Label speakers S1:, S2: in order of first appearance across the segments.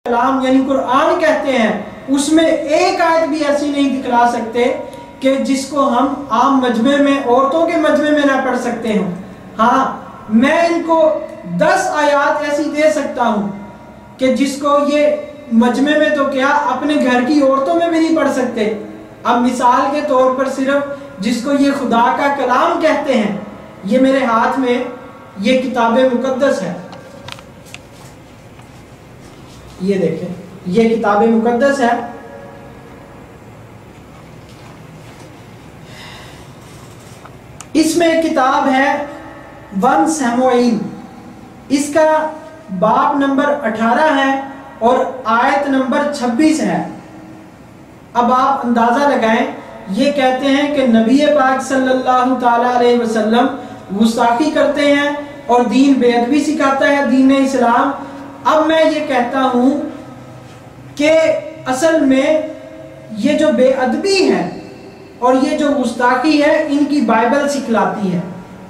S1: کلام یعنی قرآن کہتے ہیں، اس میں ایک آیت بھی ایسی نہیں دکھلا سکتے کہ جس کو ہم عام مجمع میں، عورتوں کے مجمع میں نہ پڑھ سکتے ہوں۔ ہاں، میں ان کو 10 آیات ایسی دے سکتا ہوں کہ جس کو یہ مجمع میں تو کیا اپنے گھر کی عورتوں میں بھی نہیں پڑھ سکتے۔ اب مثال کے طور پر صرف جس کو یہ خدا کا کلام کہتے ہیں، یہ میرے ہاتھ میں یہ کتاب مقدس ہے، یہ دیکھیں، یہ کتاب مقدس ہے۔ اس میں ایک کتاب ہے 1 سموئیل، اس کا باب نمبر 18 ہے اور آیت نمبر 26 ہے۔ اب آپ اندازہ لگائیں، یہ کہتے ہیں کہ نبی پاک صلی اللہ تعالیٰ علیہ وسلم گستاخی کرتے ہیں اور دین بے ادبی سکھاتا ہے، دین اسلام۔ اب میں یہ کہتا ہوں کہ اصل میں یہ جو بے ادبی ہے اور یہ جو گستاخی ہے، ان کی بائبل سکھلاتی ہے،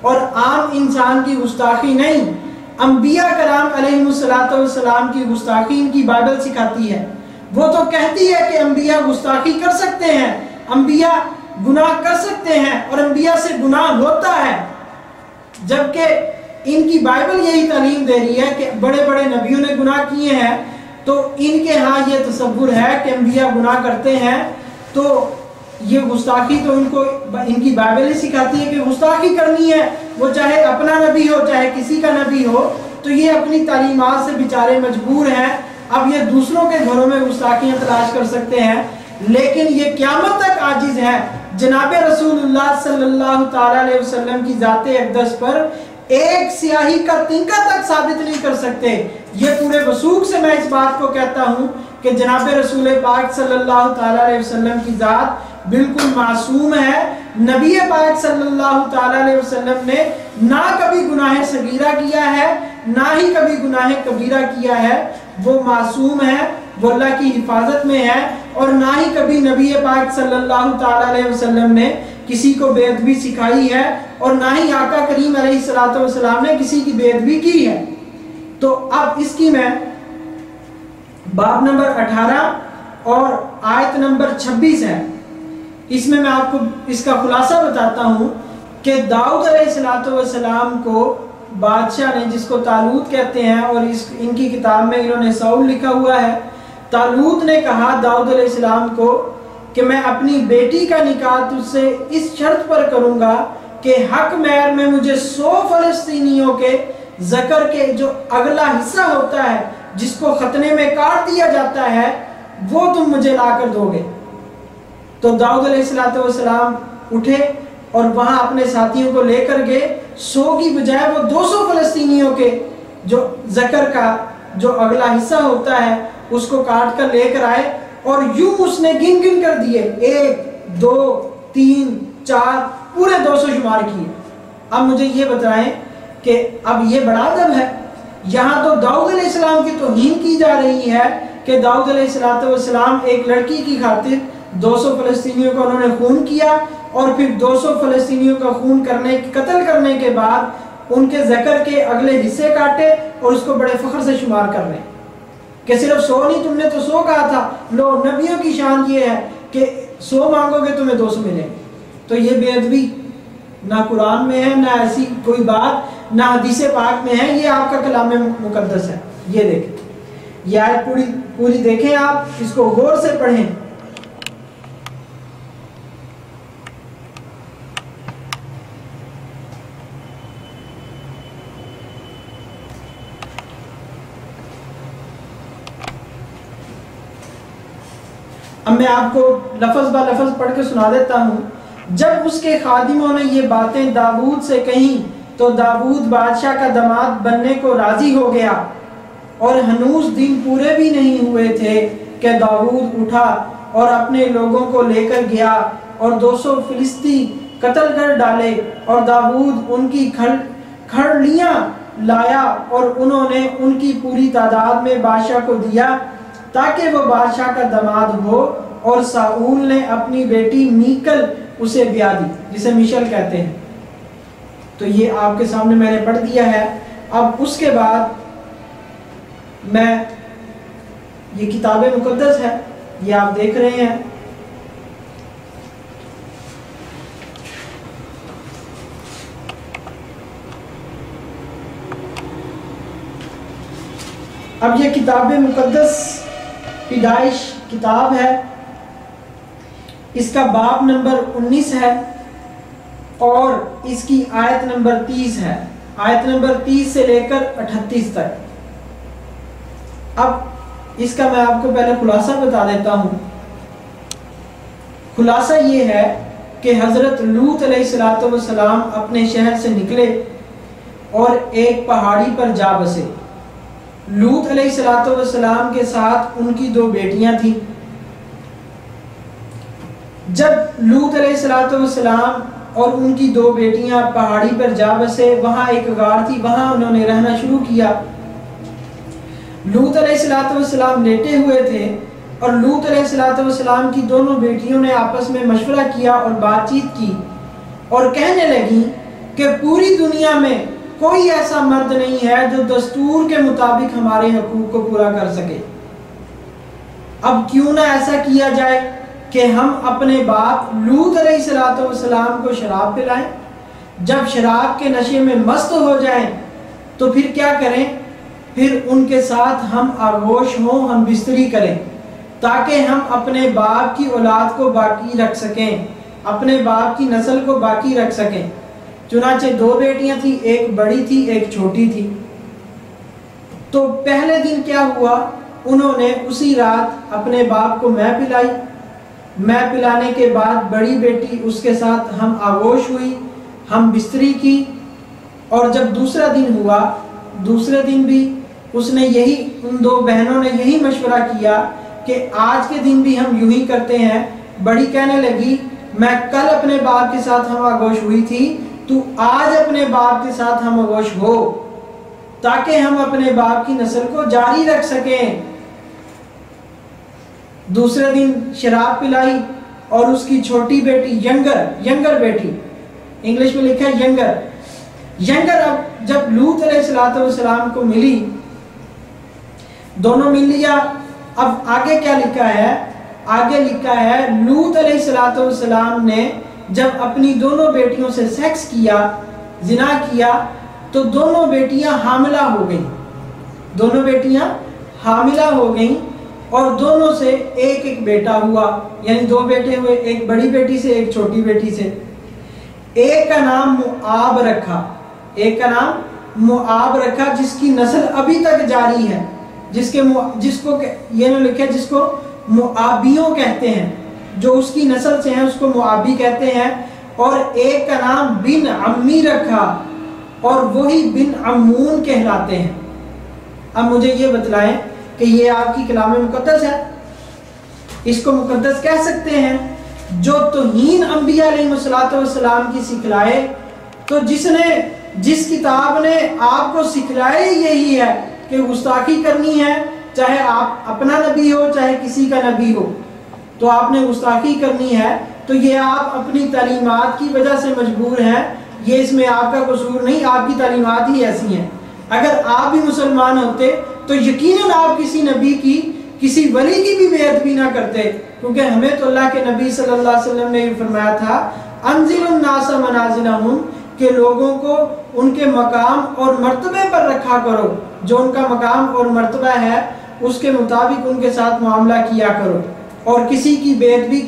S1: اور عام انسان کی گستاخی نہیں۔ انبیاء کرام علیہ السلام کی گستاخی ان کی بائبل سکھاتی ہے۔ وہ تو کہتی ہے کہ انبیاء گستاخی کر سکتے ہیں، انبیاء گناہ کر سکتے ہیں اور انبیاء سے گناہ ہوتا ہے، جبکہ ان کی بائبل یہی تعلیم دے رہی ہے کہ بڑے بڑے نبیوں نے گناہ کیے ہیں، تو ان کے ہاں یہ تصور ہے کہ انبیاء گناہ کرتے ہیں، تو یہ گستاخی تو ان کی بائبل ہی سکھاتی ہے کہ گستاخی کرنی ہے، وہ چاہے اپنا نبی ہو چاہے کسی کا نبی ہو، تو یہ اپنی تعلیمات سے بیچارے مجبور ہیں۔ اب یہ دوسروں کے گھروں میں گستاخیاں تلاش کر سکتے ہیں، لیکن یہ قیامت تک عاجز ہے جناب رسول اللہ صلی اللہ تعالیٰ علیہ وسلم کی ذات اقدس پر ایک سیاہی کا تنکا تک ثابت نہیں کر سکتے۔ یہ پورے وثوق سے میں اس بات کو کہتا ہوں کہ جناب رسول پاک صلی اللہ تعالیٰ علیہ وسلم کی ذات بالکل معصوم ہے۔ نبی پاک صلی اللہ تعالیٰ علیہ وسلم نے نہ کبھی گناہ صغیرہ کیا ہے، نہ ہی کبھی گناہ کبیرہ کیا ہے، وہ معصوم ہے، وہ اللہ کی حفاظت میں ہے، اور نہ ہی کبھی نبی پاک صلی اللہ تعالیٰ علیہ وسلم نے کسی کو بے ادبی سکھائی ہے، اور نہ ہی آقا کریم علیہ السلام نے کسی کی بے ادبی کی ہے۔ تو اب اس کی میں باب نمبر 18 اور آیت نمبر 26 ہے، اس میں آپ کو اس کا خلاصہ بتاتا ہوں کہ داؤد علیہ السلام کو بادشاہ نے، جس کو طالوت کہتے ہیں، اور ان کی کتاب میں انہوں نے ساؤل لکھا ہوا ہے، طالوت نے کہا داؤد علیہ السلام کو کہ میں اپنی بیٹی کا نکاح تجھ سے اس شرط پر کروں گا کہ حق مہر میں مجھے 100 فلسطینیوں کے ذکر کے جو اگلا حصہ ہوتا ہے، جس کو ختنے میں کاٹ دیا جاتا ہے، وہ تم مجھے لا کر دو گے۔ تو داؤد علیہ السلام اٹھے اور وہاں اپنے ساتھیوں کو لے کر گئے، 100 کی بجائے وہ 200 فلسطینیوں کے جو ذکر کا جو اگلا حصہ ہوتا ہے اس کو کاٹ کر لے کر آئے، اور یوں اس نے گن گن کر دیے، 1 2 3 4 پورے 200 شمار کیے۔ اب مجھے یہ بتائیں کہ اب یہ بڑا ادب ہے؟ یہاں تو داؤد علیہ السلام کی توہین کی جا رہی ہے کہ داؤد علیہ السلام ایک لڑکی کی خاطر 200 فلسطینیوں کا انہوں نے خون کیا، اور پھر 200 فلسطینیوں کا خون قتل کرنے کے بعد ان کے ذکر کے اگلے حصے کاٹے اور اس کو بڑے فخر سے شمار کر رہے ہیں کہ صرف 100 نہیں، تم نے تو 100 کہا تھا۔ لو، نبیوں کی شان یہ ہے کہ 100 مانگو گے تمہیں 200 ملیں۔ تو یہ بے ادبی نہ قرآن میں ہے، نہ ایسی کوئی بات، نہ حدیث پاک میں ہے، یہ آپ کا کلام مقدس ہے۔ یہ دیکھیں، یہ آیت پوری دیکھیں، آپ اس کو غور سے پڑھیں۔ اب میں آپ کو لفظ با لفظ پڑھ کے سنا دیتا ہوں۔ جب اس کے خادموں نے یہ باتیں داؤد سے کہیں تو داؤد بادشاہ کا داماد بننے کو راضی ہو گیا، اور ہنوز دن پورے بھی نہیں ہوئے تھے کہ داؤد اٹھا اور اپنے لوگوں کو لے کر گیا اور 200 فلسطی قتل کر ڈالے، اور داؤد ان کی کھڑلیاں لایا اور انہوں نے ان کی پوری تعداد میں بادشاہ کو دیا تاکہ وہ بادشاہ کا داماد ہو، اور ساؤل نے اپنی بیٹی میکل اسے بیاہ دی، جسے میشل کہتے ہیں۔ تو یہ آپ کے سامنے میں نے پڑھ دیا ہے۔ اب اس کے بعد میں یہ کتاب مقدس ہے، یہ آپ دیکھ رہے ہیں۔ اب یہ کتاب مقدس پیدائش کتاب ہے، اس کا باب نمبر 19 ہے اور اس کی آیت نمبر 30 ہے، آیت نمبر 30 سے لے کر 38 تک۔ اب اس کا میں آپ کو پہلے خلاصہ بتا دیتا ہوں۔ خلاصہ یہ ہے کہ حضرت لوط علیہ السلام اپنے شہر سے نکلے اور ایک پہاڑی پر جا بسے۔ لوط علیہ السلام کے ساتھ ان کی 2 بیٹیاں تھیں۔ جب لوط علیہ السلام اور ان کی 2 بیٹیاں پہاڑی پر جا بسے، وہاں ایک غار تھی، وہاں انہوں نے رہنا شروع کیا۔ لوط علیہ السلام لیٹے ہوئے تھے اور لوط علیہ السلام کی دونوں بیٹیوں نے آپس میں مشورہ کیا اور بات چیت کی اور کہنے لگی کہ پوری دنیا میں کوئی ایسا مرد نہیں ہے جو دستور کے مطابق ہمارے حقوق کو پورا کر سکے۔ اب کیوں نہ ایسا کیا جائے کہ ہم اپنے باپ لوط علیہ السلام کو شراب پلائیں، جب شراب کے نشے میں مست ہو جائیں تو پھر کیا کریں، پھر ان کے ساتھ ہم آغوش ہوں، ہم بستری کریں، تاکہ ہم اپنے باپ کی اولاد کو باقی رکھ سکیں، اپنے باپ کی نسل کو باقی رکھ سکیں۔ چنانچہ 2 بیٹیاں تھیں، ایک بڑی تھی ایک چھوٹی تھی۔ تو پہلے دن کیا ہوا، انہوں نے اسی رات اپنے باپ کو میں پلائی، میں پلانے کے بعد بڑی بیٹی اس کے ساتھ ہم آغوش ہوئی، ہم بستری کی، اور جب دوسرا دن ہوا، دوسرے دن بھی اس نے ان 2 بہنوں نے یہی مشورہ کیا کہ آج کے دن بھی ہم یوں ہی کرتے ہیں۔ بڑی کہنے لگی میں کل اپنے باپ کے ساتھ ہم آغوش ہوئی تھی، تو آج اپنے باپ کے ساتھ ہم آغوش ہو، تاکہ ہم اپنے باپ کی نسل کو جاری رکھ سکیں۔ دوسرے دن شراب پلائی اور اس کی چھوٹی بیٹی ینگر بیٹی، انگلش میں لکھا ہے ینگر، اب جب لوط علیہ السلام کو ملی، دونوں مل لیا۔ اب آگے کیا لکھا ہے، آگے لکھا ہے لوط علیہ السلام نے جب اپنی دونوں بیٹیوں سے سیکس کیا، زنا کیا، تو دونوں بیٹیاں حاملہ ہو گئیں، دونوں بیٹیاں حاملہ ہو گئیں اور دونوں سے ایک بیٹا ہوا، یعنی 2 بیٹے ہوئے، ایک بڑی بیٹی سے ایک چھوٹی بیٹی سے۔ ایک کا نام مؤاب رکھا، ایک کا نام مؤاب رکھا، جس کی نسل ابھی تک جاری ہے، جس کو یہ نہ لکھا جس کو مؤابیوں کہتے ہیں، جو اس کی نسل سے ہیں اس کو مؤابی کہتے ہیں۔ اور ایک کا نام بن عمی رکھا اور وہی بن عمون کہلاتے ہیں۔ اب مجھے یہ بتلائیں کہ یہ آپ کی کلام مقدس ہے، اس کو مقدس کہہ سکتے ہیں؟ جو توہین انبیاء علیہ السلام کی سکھلائے، تو جس کتاب نے آپ کو سکھلائے یہی ہے کہ گستاخی کرنی ہے، چاہے آپ اپنا نبی ہو چاہے کسی کا نبی ہو، تو آپ نے گستاخی کرنی ہے۔ تو یہ آپ اپنی تعلیمات کی وجہ سے مجبور ہیں، یہ اس میں آپ کا قصور نہیں، آپ کی تعلیمات ہی ایسی ہیں۔ اگر آپ بھی مسلمان ہوتے تو یقیناً آپ کسی نبی کی، کسی ولی کی بھی بیعت بھی نہ کرتے، کیونکہ ہمیں تو اللہ کے نبی صلی اللہ علیہ وسلم نے یہ فرمایا تھا انزل الناس منازلہم، کہ لوگوں کو ان کے مقام اور مرتبے پر رکھا کرو، جو ان کا مقام اور مرتبہ ہے اس کے مطابق ان کے ساتھ معاملہ کیا کرو، اور کسی کی بیعت بھی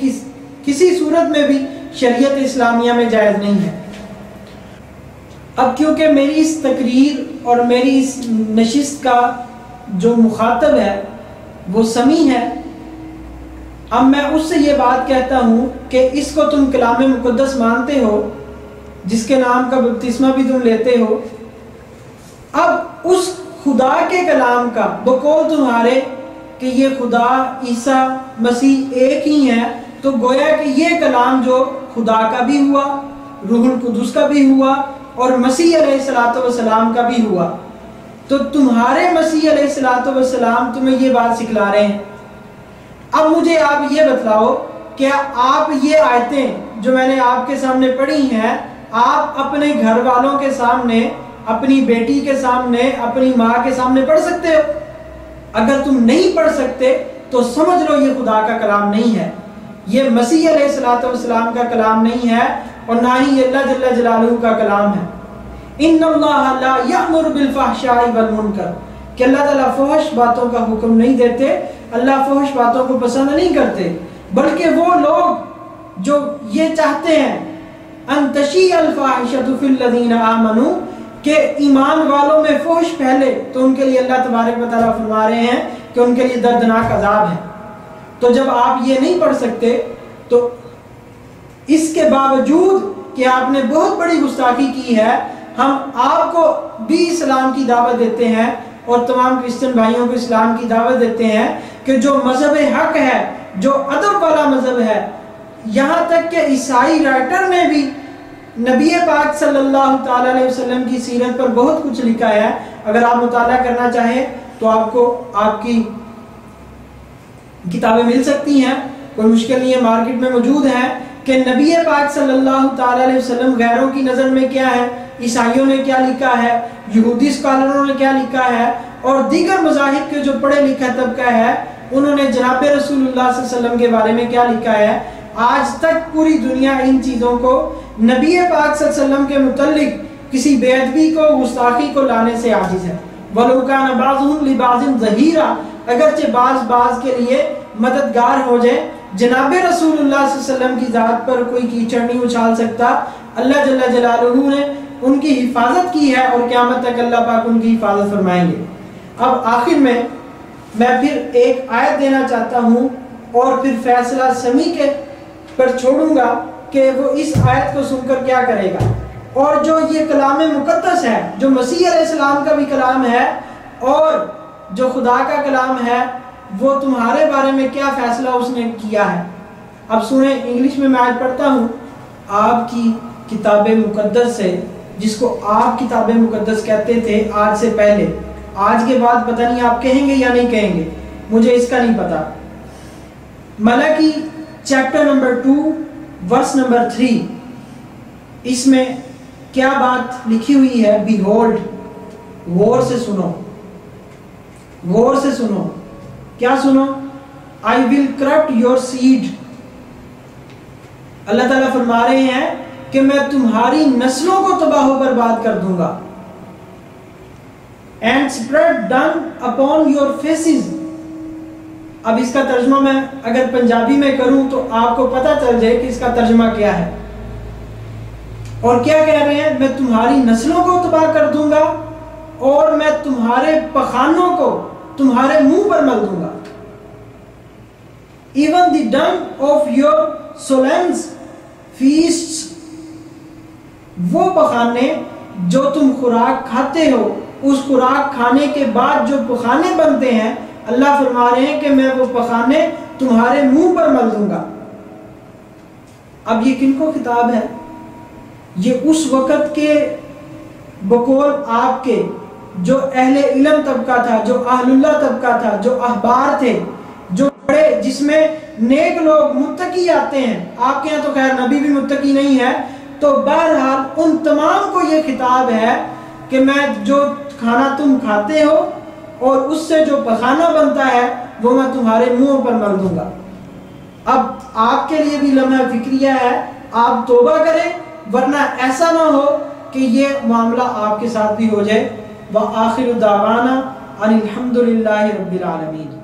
S1: کسی صورت میں بھی شریعت اسلامیہ میں جائز نہیں ہے۔ اب کیونکہ میری اس تقریر اور میری اس نشست کا جو مخاطب ہے وہ سمیع ہے، اب میں اس سے یہ بات کہتا ہوں کہ اس کو تم کلام مقدس مانتے ہو، جس کے نام کا بپتسمہ بھی تم لیتے ہو، اب اس خدا کے کلام کا بقول تمہارے کہ یہ خدا عیسیٰ مسیح ایک ہی ہے، تو گویا کہ یہ کلام جو خدا کا بھی ہوا، روح القدس کا بھی ہوا اور مسیح علیہ السلام کا بھی ہوا، تو تمہارے مسیح علیہ السلام تمہیں یہ بات سکھلا رہے ہیں۔ اب مجھے آپ یہ بتلاؤ، کیا آپ یہ آیتیں جو میں نے آپ کے سامنے پڑھی ہیں، آپ اپنے گھر والوں کے سامنے، اپنی بیٹی کے سامنے، اپنی ماں کے سامنے پڑھ سکتے ہو؟ اگر تم نہیں پڑھ سکتے تو سمجھ لو یہ خدا کا کلام نہیں ہے، یہ مسیح علیہ الصلوۃ والسلام کا کلام نہیں ہے، اور نہ ہی یہ اللہ جل جلالہ کا کلام ہے۔ ان اللہ لا یأمر بالفحشاء والمنکر، کہ اللہ تعالیٰ فحش باتوں کا حکم نہیں دیتے، اللہ فحش باتوں کو پسند نہیں کرتے، بلکہ وہ لوگ جو یہ چاہتے ہیں ان تشیع الفاحشۃ فی الذین آمنوا، کہ ایمان والوں میں فحش پھیلے، تو ان کے لیے اللہ تبارک و تعالیٰ فرما رہے ہیں کہ ان کے لیے دردناک عذاب ہے۔ تو جب آپ یہ نہیں پڑھ سکتے تو اس کے باوجود کہ آپ نے بہت بڑی گستاخی کی ہے، ہم آپ کو بھی اسلام کی دعوت دیتے ہیں اور تمام کرسچن بھائیوں کو اسلام کی دعوت دیتے ہیں کہ جو مذہب حق ہے، جو ادب والا مذہب ہے، یہاں تک کہ عیسائی رائٹر نے بھی نبی پاک صلی اللہ تعالی علیہ وسلم کی سیرت پر بہت کچھ لکھا ہے۔ اگر آپ مطالعہ کرنا چاہیں تو آپ کو آپ کی کتابیں مل سکتی ہیں، کوئی مشکل نہیں ہے، مارکیٹ میں موجود ہیں، کہ نبی پاک صلی اللہ تعالی علیہ وسلم غیروں کی نظر میں کیا ہے، عیسائیوں نے کیا لکھا ہے، یہودی اسکالروں نے کیا لکھا ہے، اور دیگر مذاہب کے جو پڑھے لکھا طبقہ ہے انہوں نے جناب رسول اللہ صلی اللہ علیہ وسلم کے بارے میں کیا لکھا ہے۔ آج تک پوری دنیا ان چیزوں کو نبی پاک صلی اللہ علیہ وسلم کے متعلق کسی بے ادبی کو، گستاخی کو لانے سے عاجز ہے۔ وَلَوْ كَانَ بَعْضُهُمْ لِبَعْضٍ ظَهِيرًا، اگرچہ بعض کے لیے مددگار ہو جائے، جناب رسول اللہ صلی اللہ علیہ وسلم کی ذات پر کوئی کیچڑ نہیں اچھال سکتا۔ اللہ جل جلالہ نے ان کی حفاظت کی ہے اور قیامت تک اللہ پاک ان کی حفاظت فرمائیں گے۔ اب آخر میں پھر ایک آیت دینا چاہتا ہوں اور پھر فیصلہ سمیع کے پر چھوڑوں گا کہ وہ اس آیت کو سن کر کیا کرے گا، اور جو یہ کلام مقدس ہے، جو مسیح علیہ السلام کا بھی کلام ہے اور جو خدا کا کلام ہے، وہ تمہارے بارے میں کیا فیصلہ اس نے کیا ہے۔ اب سنیں، انگلش میں آج پڑھتا ہوں۔ آپ کی کتاب مقدس سے، جس کو آپ کتاب مقدس کہتے تھے آج سے پہلے، آج کے بعد پتہ نہیں آپ کہیں گے یا نہیں کہیں گے، مجھے اس کا نہیں پتا۔ ملاکی چیپٹر نمبر 2 ورس نمبر 3، اس میں کیا بات لکھی ہوئی ہے؟ بیہولڈ، غور سے سنو، غور سے سنو، کیا سنو؟ I will corrupt your seed، اللہ تعالیٰ فرما رہے ہیں کہ میں تمہاری نسلوں کو تباہ و برباد کر دوں گا۔ and spread dung upon your faces، اب اس کا ترجمہ میں اگر پنجابی میں کروں تو آپ کو پتہ چل جائے کہ اس کا ترجمہ کیا ہے۔ اور کیا کہہ رہے ہیں؟ میں تمہاری نسلوں کو تباہ کر دوں گا اور میں تمہارے پخانوں کو تمہارے منہ پر مل دوں گا۔ even the dung of your solemn feasts، وہ پخانے جو تم خوراک کھاتے ہو، اس خوراک کھانے کے بعد جو پخانے بنتے ہیں، اللہ فرما رہے ہیں کہ میں وہ پخانے تمہارے منہ پر مل دوں گا۔ اب یہ کن کو خطاب ہے؟ یہ اس وقت کے بقول آپ کے جو اہل علم طبقہ تھا، جو اہل اللہ طبقہ تھا، جو احبار تھے، جو بڑے، جس میں نیک لوگ متقی آتے ہیں۔ آپ کے یہاں تو خیر نبی بھی متقی نہیں ہے، تو بہرحال ان تمام کو یہ خطاب ہے کہ میں جو کھانا تم کھاتے ہو اور اس سے جو پخانہ بنتا ہے وہ میں تمہارے منہ پر مل دوں گا۔ اب آپ کے لیے بھی لمحہ فکریہ ہے، آپ توبہ کریں، ورنہ ایسا نہ ہو کہ یہ معاملہ آپ کے ساتھ بھی ہو جائے۔ وآخر دعوانا ان الحمد للہ رب العالمین۔